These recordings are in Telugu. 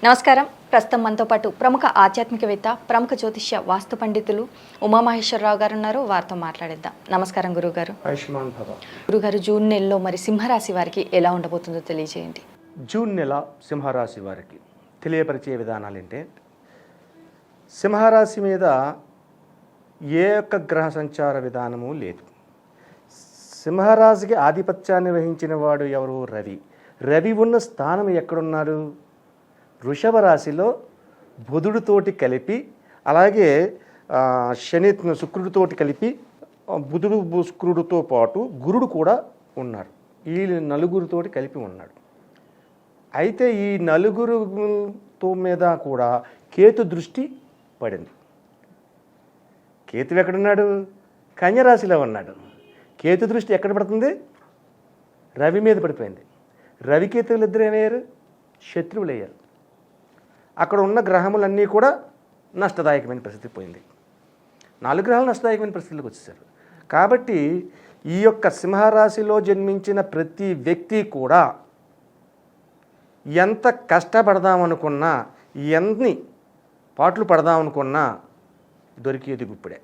నమస్కారం. ప్రస్తుతం మనతో పాటు ప్రముఖ ఆధ్యాత్మికవేత్త, ప్రముఖ జ్యోతిష్య వాస్తు పండితులు ఉమామహేశ్వరరావు గారు ఉన్నారు. వారితో మాట్లాడేద్దాం. నమస్కారం గురుగారు. ఆయుష్మాన్ భవ. గురుగారు, జూన్ నెలలో మరి సింహరాశి వారికి ఎలా ఉండబోతుందో తెలియజేయండి. జూన్ నెల సింహరాశి వారికి తెలియపరిచే విధానాలు ఏంటి? సింహరాశి మీద ఏ ఒక్క గ్రహ సంచార విధానము లేదు. సింహరాశికి ఆధిపత్యాన్ని వహించిన వాడు ఎవరు? రవి. రవి ఉన్న స్థానం ఎక్కడున్నాడు? వృషభ రాశిలో బుధుడితోటి కలిపి, అలాగే శుక్రుడితోటి కలిపి, బుధుడు శుక్రుడితో పాటు గురుడు కూడా ఉన్నారు. ఈ నలుగురితోటి కలిపి ఉన్నాడు. అయితే ఈ నలుగురుతో మీద కూడా కేతు దృష్టి పడింది. కేతు ఎక్కడున్నాడు? కన్యరాశిలో ఉన్నాడు. కేతు దృష్టి ఎక్కడ పడుతుంది? రవి మీద పడిపోయింది. రవికేతువులు ఇద్దరు ఏమయ్యారు? శత్రువులు అయ్యారు. అక్కడ ఉన్న గ్రహములన్నీ కూడా నష్టదాయకమైన పరిస్థితికి పోయింది. 4 గ్రహాలు నష్టదాయకమైన పరిస్థితులకు వచ్చేసారు. కాబట్టి ఈ యొక్క సింహరాశిలో జన్మించిన ప్రతి వ్యక్తి కూడా ఎంత కష్టపడదామనుకున్నా, ఎన్ని పాటలు పడదామనుకున్నా దొరికేది గుప్పిడే.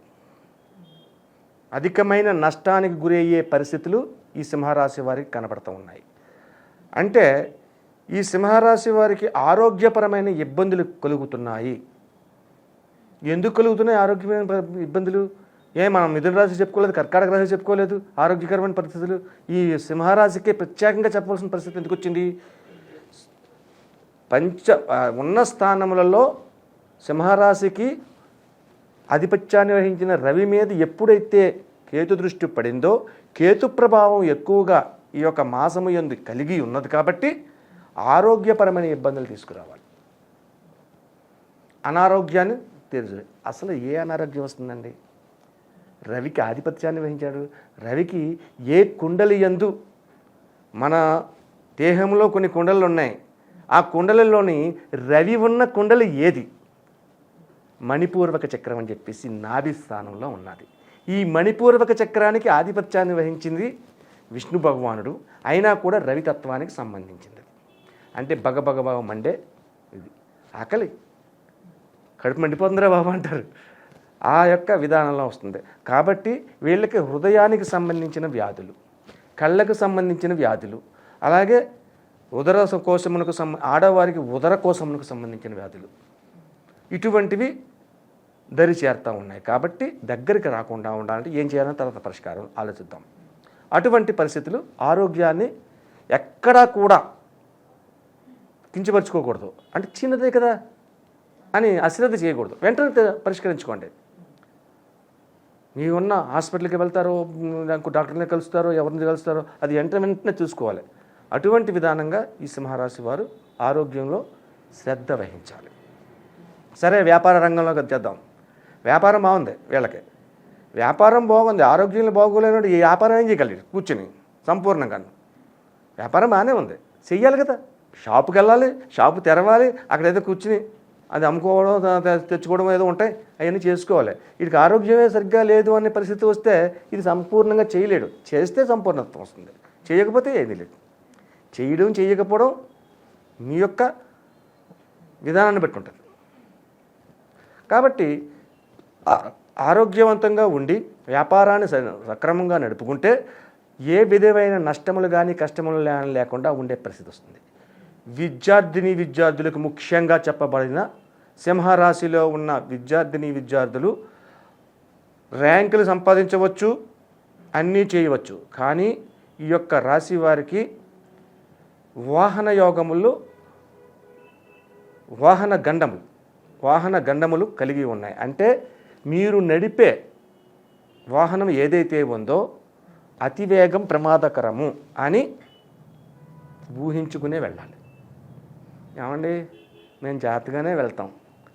అధికమైన నష్టానికి గురయ్యే పరిస్థితులు ఈ సింహరాశి వారికి కనబడుతూ ఉన్నాయి. అంటే ఈ సింహరాశి వారికి ఆరోగ్యపరమైన ఇబ్బందులు కలుగుతున్నాయి. ఎందుకు కలుగుతున్నాయి ఆరోగ్యమైన ఇబ్బందులు? మనం మిథున రాశి చెప్పుకోలేదు, కర్కాటక రాశి చెప్పుకోలేదు. ఆరోగ్యకరమైన పరిస్థితులు ఈ సింహరాశికి ప్రత్యేకంగా చెప్పవలసిన పరిస్థితి ఎందుకు వచ్చింది? ఉన్న స్థానములలో సింహరాశికి ఆధిపత్యాన్ని వహించిన రవి మీద ఎప్పుడైతే కేతు దృష్టి పడిందో, కేతు ప్రభావం ఎక్కువగా ఈ యొక్క మాసము యందు కలిగి ఉన్నది. కాబట్టి ఆరోగ్యపరమైన ఇబ్బందులు తీసుకురావాలి. అనారోగ్యాన్ని తెలుసు. అసలు ఏ అనారోగ్యం వస్తుందండి? రవికి ఆధిపత్యాన్ని వహించాడు. రవికి ఏ కుండలి యందు, మన దేహంలో కొన్ని కుండలు ఉన్నాయి. ఆ కుండలలోని రవి ఉన్న కుండలి ఏది? మణిపూర్వక చక్రం అని చెప్పేసి నాభి స్థానంలో ఉన్నది. ఈ మణిపూర్వక చక్రానికి ఆధిపత్యాన్ని వహించింది విష్ణు భగవానుడు. అయినా కూడా రవితత్వానికి సంబంధించింది. అంటే బగబగ మండే ఇది ఆకలి, కడుపు మండిపోతుందిరా బాబు అంటారు. ఆ యొక్క విధానంలో వస్తుంది. కాబట్టి వీళ్ళకి హృదయానికి సంబంధించిన వ్యాధులు, కళ్ళకు సంబంధించిన వ్యాధులు, అలాగే ఉదర కోశమునకు ఆడవారికి ఉదర కోశమునకు సంబంధించిన వ్యాధులు, ఇటువంటివి దరి చేరుతూ ఉన్నాయి. కాబట్టి దగ్గరికి రాకుండా ఉండాలంటే ఏం చేయాలని తర్వాత పరిష్కారం ఆలోచిద్దాం. అటువంటి పరిస్థితులు ఆరోగ్యాన్ని ఎక్కడా కూడా కించపరుచుకోకూడదు. అంటే చిన్నదే కదా అని అశ్రద్ధ చేయకూడదు. వెంటనే పరిష్కరించుకోండి. ఉన్న హాస్పిటల్కి వెళ్తారో, డాక్టర్ని కలుస్తారో, ఎవరిని కలుస్తారో అది వెంటనే చూసుకోవాలి. అటువంటి విధానంగా ఈ సింహరాశి వారు ఆరోగ్యంలో శ్రద్ధ వహించాలి. సరే, వ్యాపార రంగంలోకి వచ్చేద్దాం. వ్యాపారం బాగుంది వీళ్ళకి. వ్యాపారం బాగుంది. ఆరోగ్యంలో బాగోలేనప్పుడు ఈ వ్యాపారం ఏం చేయగలరు? కూర్చుని సంపూర్ణంగా వ్యాపారం బాగానే ఉంది, చెయ్యాలి కదా. షాపుకి వెళ్ళాలి, షాపు తెరవాలి, అక్కడైతే కూర్చుని అది అమ్ముకోవడం, తెచ్చుకోవడం ఏదో ఉంటాయి, అవన్నీ చేసుకోవాలి. వీడికి ఆరోగ్యమే సరిగ్గా లేదు అనే పరిస్థితి వస్తే ఇది సంపూర్ణంగా చేయలేడు. చేస్తే సంపూర్ణత్వం వస్తుంది, చేయకపోతే ఏమీ లేదు. చేయడం చేయకపోవడం మీ యొక్క విధానాన్ని బట్టి ఉంటుంది. కాబట్టి ఆరోగ్యవంతంగా ఉండి వ్యాపారాన్ని సక్రమంగా నడుపుకుంటే ఏ విధమైన నష్టములు కానీ కష్టములు లేకుండా ఉండే పరిస్థితి వస్తుంది. విద్యార్థులకు ముఖ్యంగా చెప్పబడిన సింహరాశిలో ఉన్న విద్యార్థులు ర్యాంకులు సంపాదించవచ్చు, అన్నీ చేయవచ్చు. కానీ ఈ యొక్క రాశి వారికి వాహన యోగములు, వాహన గండములు కలిగి ఉన్నాయి. అంటే మీరు నడిపే వాహనం ఏదైతే ఉందో అతివేగం ప్రమాదకరము అని ఊహించుకునే వెళ్ళాలి. ఏమండి, మేము జాగ్రత్తగానే వెళ్తాం,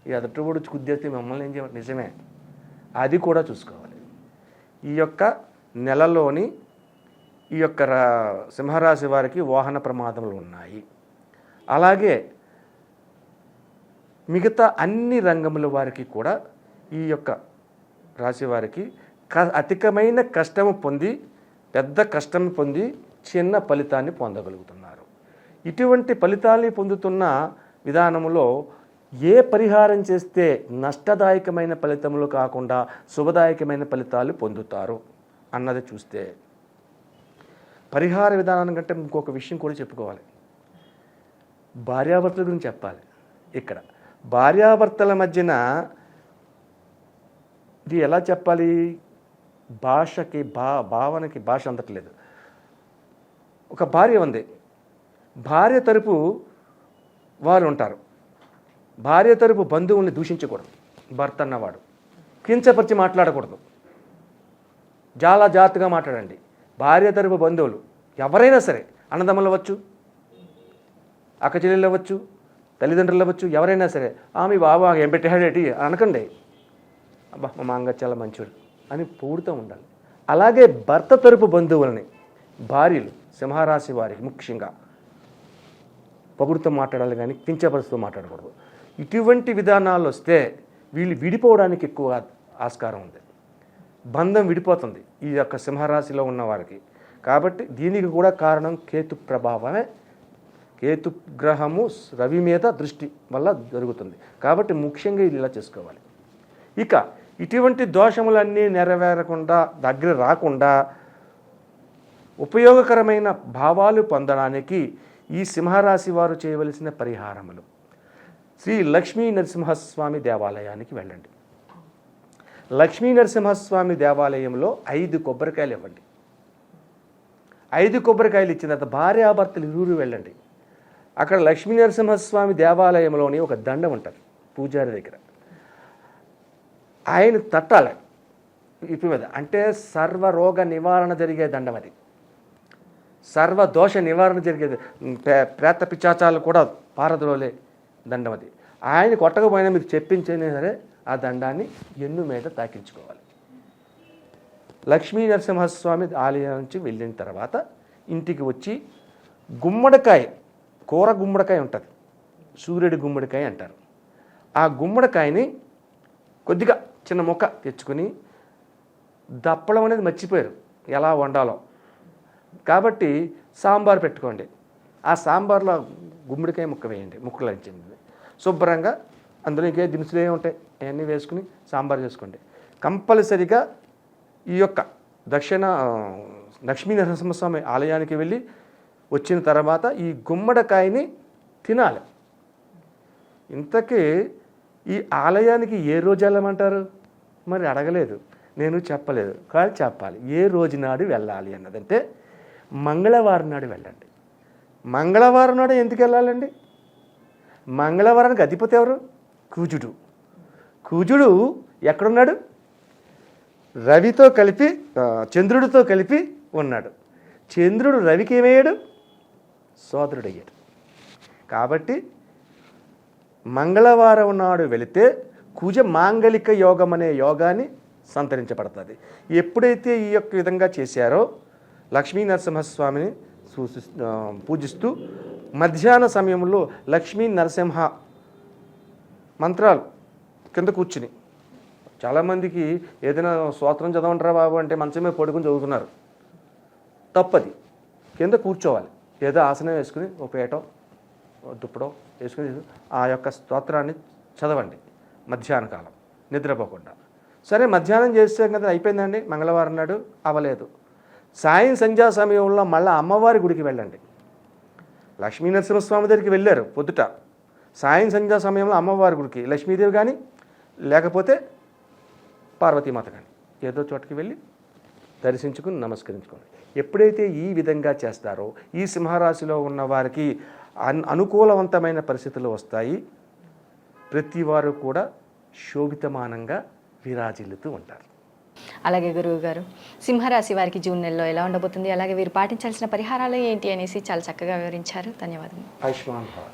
ఈ ఎదుటివాడు కుద్దేస్తే మమ్మల్ని ఏం చేయాలి? నిజమే, అది కూడా చూసుకోవాలి. ఈ యొక్క నెలలోని ఈ యొక్క సింహరాశి వారికి వాహన ప్రమాదములు ఉన్నాయి. అలాగే మిగతా అన్ని రంగముల వారికి కూడా ఈ యొక్క రాశి వారికి అధికమైన కష్టము పొంది, పెద్ద కష్టం పొంది చిన్న ఫలితాన్ని పొందగలుగుతున్నారు. ఇటువంటి ఫలితాన్ని పొందుతున్న విధానంలో ఏ పరిహారం చేస్తే నష్టదాయకమైన ఫలితములు కాకుండా శుభదాయకమైన ఫలితాలు పొందుతారు అన్నది చూస్తే, పరిహార విధానం కంటే ఇంకొక విషయం కూడా చెప్పుకోవాలి. భార్యాభర్తల గురించి చెప్పాలి. ఇక్కడ భార్యాభర్తల మధ్యన ఇది ఎలా చెప్పాలి, భాషకి భావనకి భాష అందట్లేదు. ఒక భార్య ఉంది, భార్య తరపు వారు ఉంటారు. భార్య తరపు బంధువుల్ని దూషించకూడదు. భర్త అన్నవాడు కించపరిచి మాట్లాడకూడదు. చాలా జాగ్రత్తగా మాట్లాడండి. భార్య తరపు బంధువులు ఎవరైనా సరే, అన్నదమ్ములు అవ్వచ్చు, అక్క చెల్లెళ్ళు అవ్వచ్చు, తల్లిదండ్రులు అవ్వచ్చు, ఎవరైనా సరే, ఆమె బాబా ఏం పెట్టాడేటి అనకండి. అబ్బా మా మాంగ చాలా మంచివాడు అని పొగుడుతూ ఉండాలి. అలాగే భర్త తరపు బంధువులని భార్యలు, సింహరాశి వారికి ముఖ్యంగా పొగుడుతూ మాట్లాడాలి, కానీ కించపరుస్తూ మాట్లాడకూడదు. ఇటువంటి విధానాలు వస్తే వీళ్ళు విడిపోవడానికి ఎక్కువ ఆస్కారం ఉంది. బంధం విడిపోతుంది ఈ యొక్క సింహరాశిలో ఉన్న వారికి. కాబట్టి దీనికి కూడా కారణం కేతు ప్రభావమే. కేతు గ్రహము రవి మీద దృష్టి వల్ల జరుగుతుంది. కాబట్టి ముఖ్యంగా ఇది ఇలా చేసుకోవాలి. ఇక ఇటువంటి దోషములన్నీ నెరవేరకుండా, దగ్గర రాకుండా ఉపయోగకరమైన భావాలు పొందడానికి ఈ సింహరాశి వారు చేయవలసిన పరిహారములు: శ్రీ లక్ష్మీ నరసింహస్వామి దేవాలయానికి వెళ్ళండి. లక్ష్మీ నరసింహస్వామి దేవాలయంలో 5 కొబ్బరికాయలు ఇవ్వండి. 5 కొబ్బరికాయలు ఇచ్చిన తర్వాత భార్యాభర్తలు ఇరువురు వెళ్ళండి. అక్కడ లక్ష్మీ నరసింహస్వామి దేవాలయంలోని ఒక దండం ఉంటుంది పూజారి దగ్గర. ఆయన తట్టాలి ఇప్పుడు మీద, అంటే సర్వరోగ నివారణ జరిగే దండం అది. సర్వదోష నివారణ జరిగేది. ప్రేత పిచాచాలు కూడా పారద్రోలే దండం అది. ఆయన కొట్టకపోయినా మీకు చెప్పించైనా సరే ఆ దండాన్ని ఎన్ను మీద తాకించుకోవాలి. లక్ష్మీ నరసింహస్వామి ఆలయం నుంచి వెళ్ళిన తర్వాత ఇంటికి వచ్చి గుమ్మడికాయ, కూర గుమ్మడికాయ ఉంటుంది, సూర్యుడి గుమ్మడికాయ అంటారు. ఆ గుమ్మడికాయని కొద్దిగా చిన్న ముక్క తెచ్చుకొని, దప్పడం అనేది మర్చిపోయారు ఎలా వండాలో, కాబట్టి సాంబార్ పెట్టుకోండి. ఆ సాంబార్లో గుమ్మడికాయ ముక్క వేయండి, ముక్కలు ఇచ్చింది శుభ్రంగా. అందులో ఇంకే దినుసులు ఏమి ఉంటాయి అవన్నీ వేసుకుని సాంబార్ చేసుకోండి. కంపల్సరిగా ఈ యొక్క లక్ష్మీ నరసింహస్వామి ఆలయానికి వెళ్ళి వచ్చిన తర్వాత ఈ గుమ్మడికాయని తినాలి. ఇంతకీ ఈ ఆలయానికి ఏ రోజు వెళ్ళమంటారు మరి అడగలేదు, నేను చెప్పలేదు, కానీ చెప్పాలి. ఏ రోజు నాడు వెళ్ళాలి అన్నదంటే మంగళవారం నాడు వెళ్ళండి. మంగళవారం నాడు ఎందుకు వెళ్ళాలండి? మంగళవారానికి అధిపతి ఎవరు? కుజుడు. కుజుడు ఎక్కడున్నాడు? రవితో కలిపి, చంద్రుడితో కలిపి ఉన్నాడు. చంద్రుడు రవికి ఏమయ్యాడు? సోదరుడయ్యాడు. కాబట్టి మంగళవారం నాడు వెళితే కుజ మాంగళిక యోగం అనే యోగాన్ని సంతరించబడుతుంది. ఎప్పుడైతే ఈ యొక్క విధంగా చేశారో లక్ష్మీ నరసింహస్వామిని పూజిస్తూ మధ్యాహ్న సమయంలో లక్ష్మీ నరసింహ మంత్రాలు కింద కూర్చుని, చాలామందికి ఏదైనా స్తోత్రం చదవంటారా బాబు అంటే మంచమే పడుకుని చదువుతున్నారు. తప్పది. కింద కూర్చోవాలి. ఏదో ఆసనం వేసుకుని ఓ పేటో దుప్పడో వేసుకుని ఆ యొక్క స్తోత్రాన్ని చదవండి మధ్యాహ్న కాలం నిద్రపోకుండా. సరే మధ్యాహ్నం చేసాం కదా అయిపోయిందండి, మంగళవారం నాడు అవ్వలేదు. సాయం సంధ్యా సమయంలో మళ్ళీ అమ్మవారి గుడికి వెళ్ళండి. లక్ష్మీ నరసింహస్వామి దగ్గరికి వెళ్ళారు పొద్దుట, సాయం సంధ్యా సమయంలో అమ్మవారి గుడికి, లక్ష్మీదేవి కానీ లేకపోతే పార్వతీమాత కానీ ఏదో చోటకి వెళ్ళి దర్శించుకుని నమస్కరించుకోండి. ఎప్పుడైతే ఈ విధంగా చేస్తారో ఈ సింహరాశిలో ఉన్న వారికి అనుకూలవంతమైన పరిస్థితులు వస్తాయి. ప్రతి వారు కూడా శోభితమానంగా విరాజిల్లుతూ ఉంటారు. అలాగే గురువు గారు, సింహరాశి వారికి జూన్ నెలలో ఎలా ఉండబోతుంది, అలాగే వీరు పాటించాల్సిన పరిహారాలు ఏంటి అనేసి చాలా చక్కగా వివరించారు. ధన్యవాదాలు. ఆయుష్మాన్ భవ.